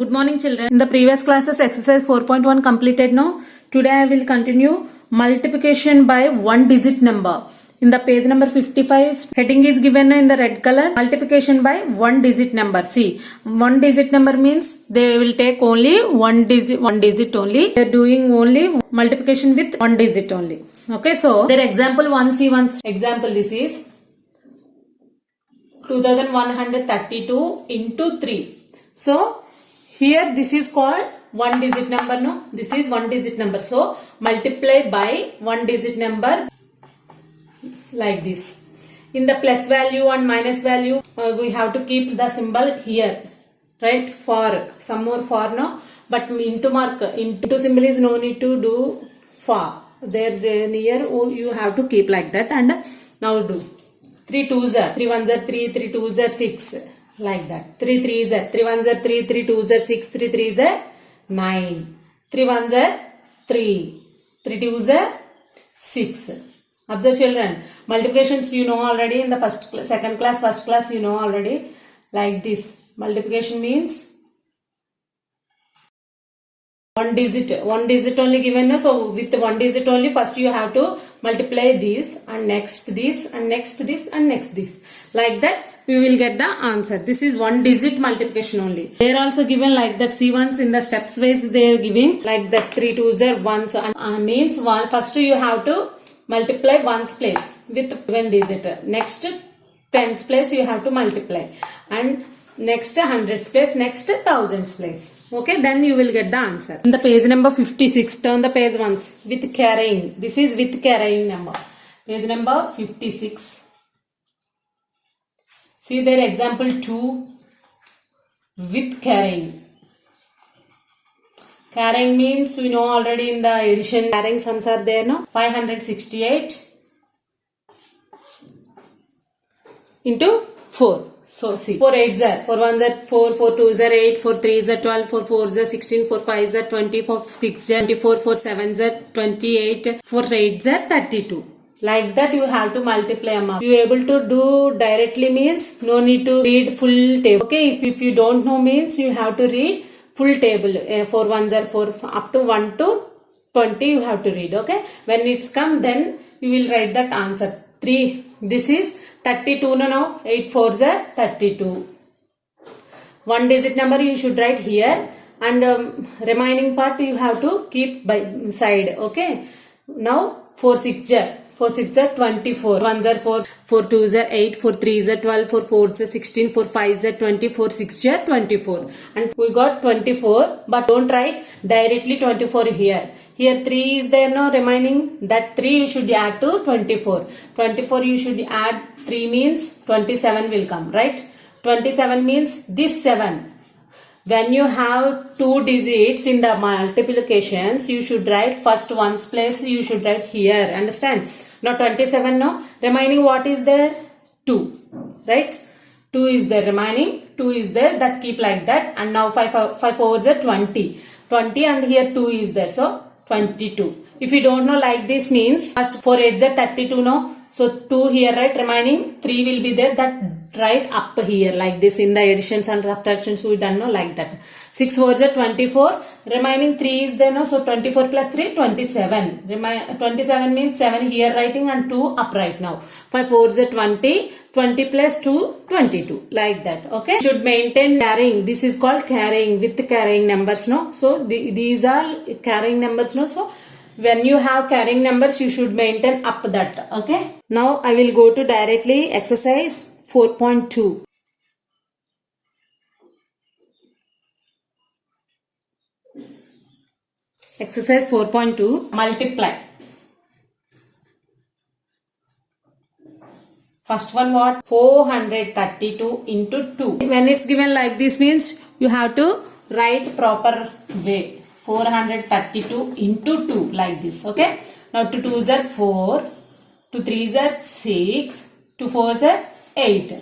Good morning children. In the previous classes exercise 4.1 completed now. Today I will continue multiplication by one digit number. In the page number 55 heading is given in the red color, multiplication by one digit number. See, one digit number means they will take only one digit only. They are doing only multiplication with one digit only. Okay, so their example 1C1 example this is 2132 into 3. So here this is called one digit number, no? This is one digit number. So multiply by one digit number like this. In the plus value and minus value, we have to keep the symbol here, right? For some more for no, but into mark, into symbol is no need to do for. There near you have to keep like that. And now do 3 2s are 3 1s are 3, 3 2s are 6. Like that. 3 3s are 3 1s are 3, 3 2s are 6, 3 3s are 9. 3 1s are 3, 3 2s are 6. Observe children. Multiplications you know already in the second class, first class you know already. Like this. Multiplication means one digit only given. So with one digit only, first you have to multiply this and next this and next this and next this. Like that we will get the answer. This is one digit multiplication only. They are also given like that. See, once in the steps ways they are giving like that 3 2s are 1. So means one. First you have to multiply ones place with one digit. Next tens place you have to multiply, and next hundreds place, next thousands place. Okay, then you will get the answer. In the page number 56, turn the page once with carrying. This is with carrying number. Page number 56. See there example 2 with carrying. Carrying means we know already in the addition carrying sums are there, no? 568 into 4. So see, 4 8s are 4 1s are 4, 4 2s are 8, 4 3s are 12, 4 4s are 16, 4 5s are 20, 4 6s are 24, 4 7s are 28, 4 8s are 32. Like that you have to multiply them up. You able to do directly means no need to read full table. Okay, if you don't know means you have to read full table. 4 1s are 4 up to 1 to 20 you have to read. Okay, when it's come then you will write that answer. 3, this is 32 no, 8 4s are 32. One digit number you should write here, and remaining part you have to keep by side. Okay, now 4 6 are 24. 1s are 4, 4 2s are 8, 4 3s are 12, 4 4s are 16, 4 5s are 20, 4 6 are 24. And we got 24, but don't write directly 24 here. Here 3 is there, no remaining. That 3 you should add to 24. 24 you should add 3 means 27 will come, right? 27 means this 7. When you have two digits in the multiplications, you should write first ones place, you should write here. Understand? Now 27, no? Remaining what is there? 2. Right? 2 is there. Remaining 2 is there. That keep like that. And now 5 4s are 20. 20 and here 2 is there. So 22. If you don't know like this means first 4 8s are 32, no? So 2 here, right? Remaining 3 will be there. That right up here like this. In the additions and subtractions we done no like that. 6 4s are 24. Remaining 3 is there, no? So 24 plus 3 27. 27 means 7 here writing and 2 upright now. 5 4s are 20. 20 plus 2 22 like that. Okay, should maintain carrying. This is called carrying with carrying numbers, no? So these are carrying numbers, no? So when you have carrying numbers you should maintain up that. Okay, now I will go to directly exercise 4.2. Exercise 4.2, multiply. First one what? 432 into 2. When it's given like this means you have to write proper way. 432 into 2 like this. Okay. Now 2 2s are 4. 2 3s are 6. 2 4s are 8.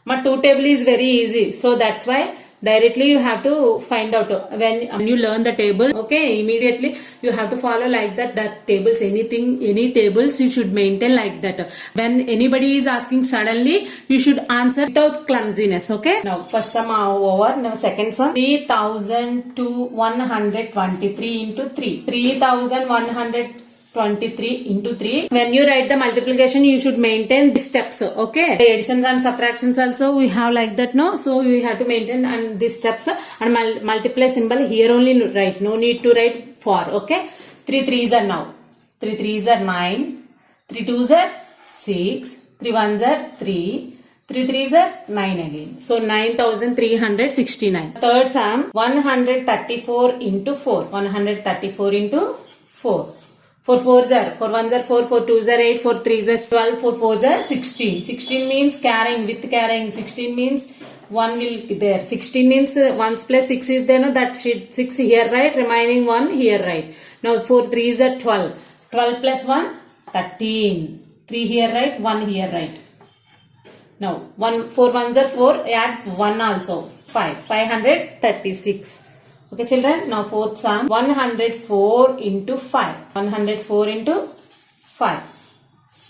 My 2 table is very easy. So that's why directly you have to find out when you learn the table. Okay, immediately you have to follow like that tables, any tables you should maintain like that. When anybody is asking suddenly, you should answer without clumsiness. Okay, now first sum over. Now second sum, 3123 into 3, 3123 into 3. When you write the multiplication, you should maintain the steps. Okay, the additions and subtractions also we have like that, no? So we have to maintain and these steps, and multiply symbol here only write, no need to write for. Okay, 3 3s are now 3 3s are 9, 3 2s are 6, 3 1s are 3, 3 3s are 9 again. So 9369. Third sum, 134 into 4, 134 into 4. 4 4s are 4 1s are 4, 4 2s are 8, 4 3s are 12, 4 4s are 16. 16 means carrying, with carrying. 16 means 1 will there. 16 means 1's plus 6 is there, no? That should 6 here right, remaining 1 here right. Now 4 3s are 12. 12 plus 1, 13. 3 here right, 1 here right. Now 4 1s are 4, add 1 also, 5. 536. Okay children, now fourth sum, 104 into 5, 104 into 5.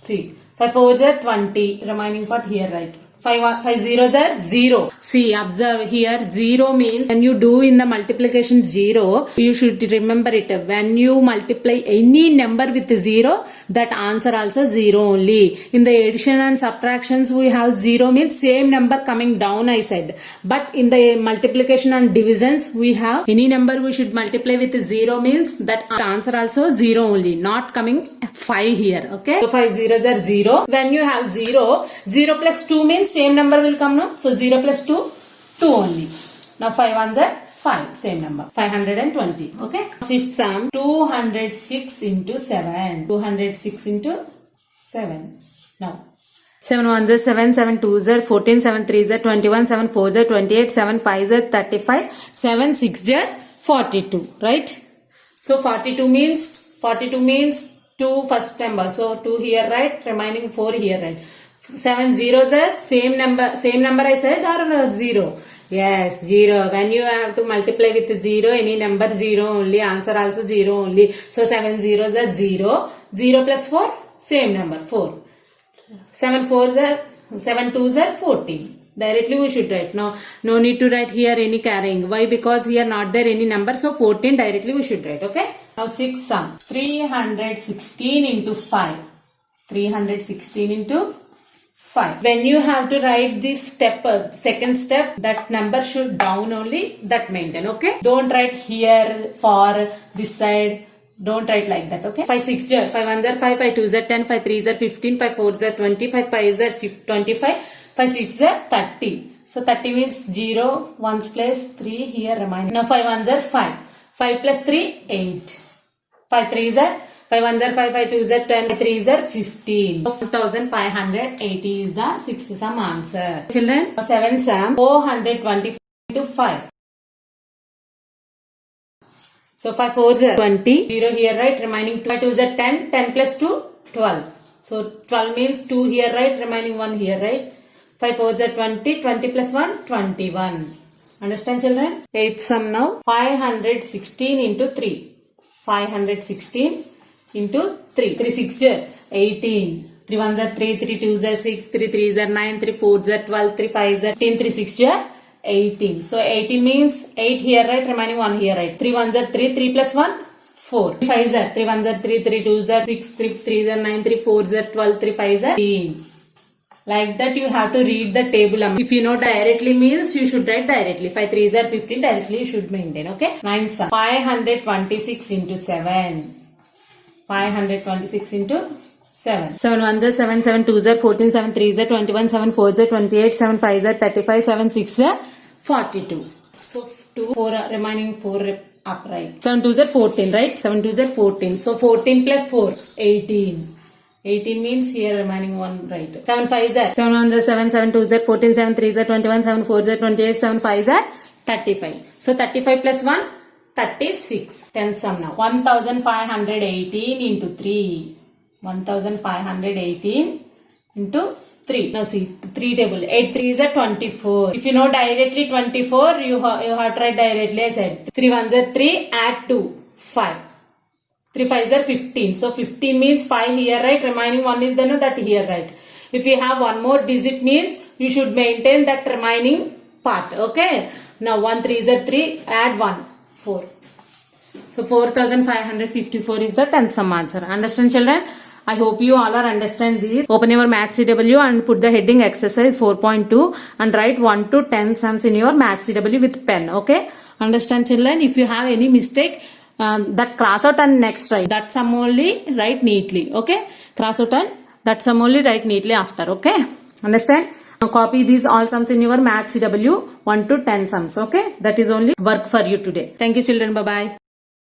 See, 5 4s are 20, remaining part here right. 5 zeros are 0. See, observe here, 0 means when you do in the multiplication 0, you should remember it. When you multiply any number with 0, that answer also 0 only. In the addition and subtractions, we have 0 means same number coming down, I said. But in the multiplication and divisions, we have any number we should multiply with 0 means that answer also 0 only, not coming 5 here. Okay, so 5 zeros are 0. When you have 0, 0 plus 2 means same number will come, no? So 0 plus 2, 2 only. Now 5 ones are 5, same number, 520. Okay, fifth sum, 206 into 7, 206 into 7. Now 7 1s are 7, 7 2s are 14, 7 3s are 21, 7 4s are 28, 7 5s are 35, 7 6s are 42, right? So 42 means 2 first number, so 2 here right, remaining 4 here right. 7 zeros are same number I said, or 0? Yes, 0. When you have to multiply with 0, any number 0 only, answer also 0 only. So 7 zeros are 0. 0 plus 4, same number, 4. 7 4s are 7 2s are 14. Directly we should write. No need to write here any carrying. Why? Because here not there any number. So 14 directly we should write. Okay. Now sixth sum, 316 into 5. 316 into 5. When you have to write this step, second step, that number should down only, that maintain. Okay. Don't write here for this side. Don't write like that. Okay. 5 6 are 5 1s are 5, 5 2s are 10, 5 3s are 15, 5 4s are 20, 5 5s are 25, 5 6 are 30. So 30 means 0, 1's place 3 here remaining. Now 5 1s are 5. 5 plus 3, 8. 5 3s are 5 1s are 5, 5 2s are 10, 5 3s are 15. 1580 is the sixth sum answer. Children, seventh sum, 425 into 5. So 5 4s are 20, 0 here right, remaining 2. 5 2s are 10, 10 plus 2, 12. So 12 means 2 here right, remaining 1 here right. 5 4s are 20, 20 plus 1, 21. Understand children? Eighth sum now, 516 into 3. 516 into 3. 3 6 are 18. 3 1s are 3, 3 2s are 6, 3 3s are 9, 3 4s are 12, 3 5s are 10, 3 6 are 18. So 18 means 8 here right, remaining 1 here right. 3 1s are 3, 3 plus 1, 4. 3 5s are 3 1s are 3, 3 2s are 6, 3 3s are 9, 3 4s are 12, 3 5s are 18. Like that you have to read the table. If you know directly means you should write directly. 5 3s are 15, directly you should maintain. Okay. Ninth sum, 526 into 7. 526 into 7. 7 1s are 7, 7 2s are 14, 7 3s are 21, 7 4s are 28, 7 5s are 35, 7 6s are 42. So 2, 4 are remaining 4 upright. 7 2s are 14, right? 7 2s are 14. So 14 plus 4, 18. 18 means here remaining 1 right. 7 5s are 7 1s are 7, 7 2s are 14, 7 3s are 21, 7 4s are 28, 7 5s are 35. So 35 plus 1, 36. 10th sum now. 1518 into 3. 1518 into 3. Now see, 3 table. 8 3 is a 24. If you know directly 24, you have to write directly. I said 3 1s are 3, add 2, 5. 3 5s are 15. So 15 means 5 here, right? Remaining 1 is then that here, right? If you have one more digit means you should maintain that remaining part. Okay. Now 1 3 is a 3, add 1, 4. So 4554 is the 10th sum answer. Understand, children? I hope you all are understand this. Open your Math CW and put the heading exercise 4.2 and write 1 to 10 sums in your Math CW with pen. Okay? Understand, children? If you have any mistake, that cross out and next write. That sum only write neatly. Okay? Cross out and that sum only write neatly after. Okay? Understand? Now copy these all sums in your Math CW 1 to 10 sums. Okay? That is only work for you today. Thank you, children. Bye-bye.